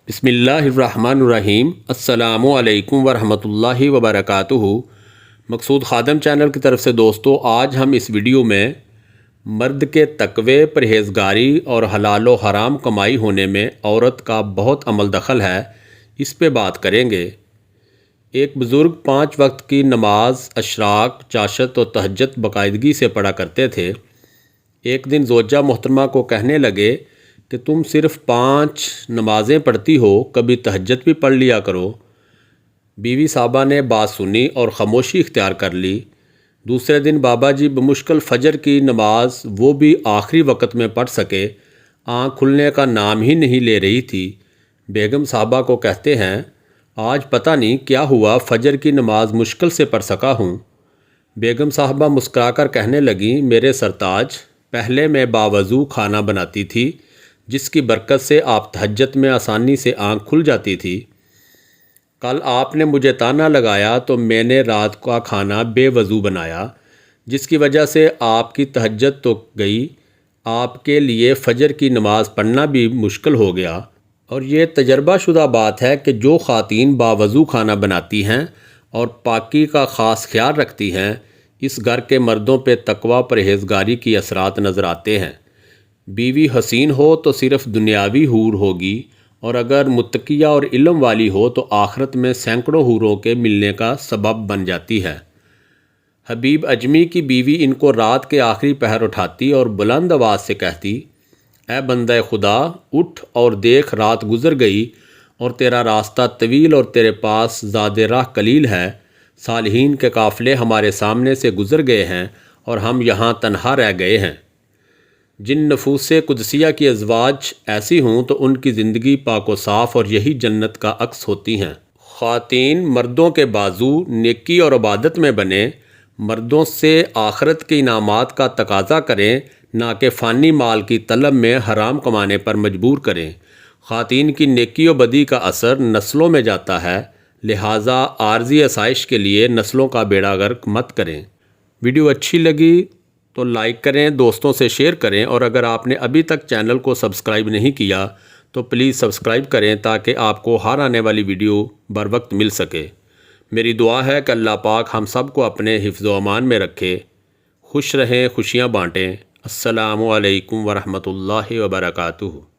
بسم اللہ الرحمن الرحیم۔ السلام علیکم ورحمۃ اللہ وبرکاتہ۔ مقصود خادم چینل کی طرف سے دوستو، آج ہم اس ویڈیو میں مرد کے تقوی، پرہیزگاری اور حلال و حرام کمائی ہونے میں عورت کا بہت عمل دخل ہے، اس پہ بات کریں گے۔ ایک بزرگ 5 وقت کی نماز، اشراق، چاشت اور تہجد باقاعدگی سے پڑھا کرتے تھے۔ ایک دن زوجہ محترمہ کو کہنے لگے کہ تم صرف 5 نمازیں پڑھتی ہو، کبھی تہجد بھی پڑھ لیا کرو۔ بیوی صاحبہ نے بات سنی اور خاموشی اختیار کر لی۔ دوسرے دن بابا جی بمشکل فجر کی نماز، وہ بھی آخری وقت میں پڑھ سکے، آنکھ کھلنے کا نام ہی نہیں لے رہی تھی۔ بیگم صاحبہ کو کہتے ہیں، آج پتہ نہیں کیا ہوا، فجر کی نماز مشکل سے پڑھ سکا ہوں۔ بیگم صاحبہ مسکرا کر کہنے لگیں، میرے سرتاج، پہلے میں باوضو کھانا بناتی تھی، جس کی برکت سے آپ تہجد میں آسانی سے آنکھ کھل جاتی تھی۔ کل آپ نے مجھے طعنہ لگایا تو میں نے رات کا کھانا بے وضو بنایا، جس کی وجہ سے آپ کی تہجد تو گئی، آپ کے لیے فجر کی نماز پڑھنا بھی مشکل ہو گیا۔ اور یہ تجربہ شدہ بات ہے کہ جو خواتین باوضو کھانا بناتی ہیں اور پاکی کا خاص خیال رکھتی ہیں، اس گھر کے مردوں پہ تقوی، پرہیزگاری کی اثرات نظر آتے ہیں۔ بیوی حسین ہو تو صرف دنیاوی حور ہوگی، اور اگر متقیہ اور علم والی ہو تو آخرت میں سینکڑوں حوروں کے ملنے کا سبب بن جاتی ہے۔ حبیب اجمی کی بیوی ان کو رات کے آخری پہر اٹھاتی اور بلند آواز سے کہتی، اے بندہ خدا، اٹھ اور دیکھ، رات گزر گئی اور تیرا راستہ طویل اور تیرے پاس زاد راہ قلیل ہے۔ صالحین کے قافلے ہمارے سامنے سے گزر گئے ہیں اور ہم یہاں تنہا رہ گئے ہیں۔ جن نفوس قدسیہ کی ازواج ایسی ہوں تو ان کی زندگی پاک و صاف، اور یہی جنت کا عکس ہوتی ہیں۔ خواتین مردوں کے بازو، نیکی اور عبادت میں بنیں، مردوں سے آخرت کے انعامات کا تقاضا کریں، نہ کہ فانی مال کی طلب میں حرام کمانے پر مجبور کریں۔ خواتین کی نیکی و بدی کا اثر نسلوں میں جاتا ہے، لہٰذا عارضی آسائش کے لیے نسلوں کا بیڑا غرق مت کریں۔ ویڈیو اچھی لگی تو لائک کریں، دوستوں سے شیئر کریں، اور اگر آپ نے ابھی تک چینل کو سبسکرائب نہیں کیا تو پلیز سبسکرائب کریں تاکہ آپ کو ہر آنے والی ویڈیو بر وقت مل سکے۔ میری دعا ہے کہ اللہ پاک ہم سب کو اپنے حفظ و امان میں رکھے۔ خوش رہیں، خوشیاں بانٹیں۔ السلام علیکم ورحمۃ اللہ وبرکاتہ۔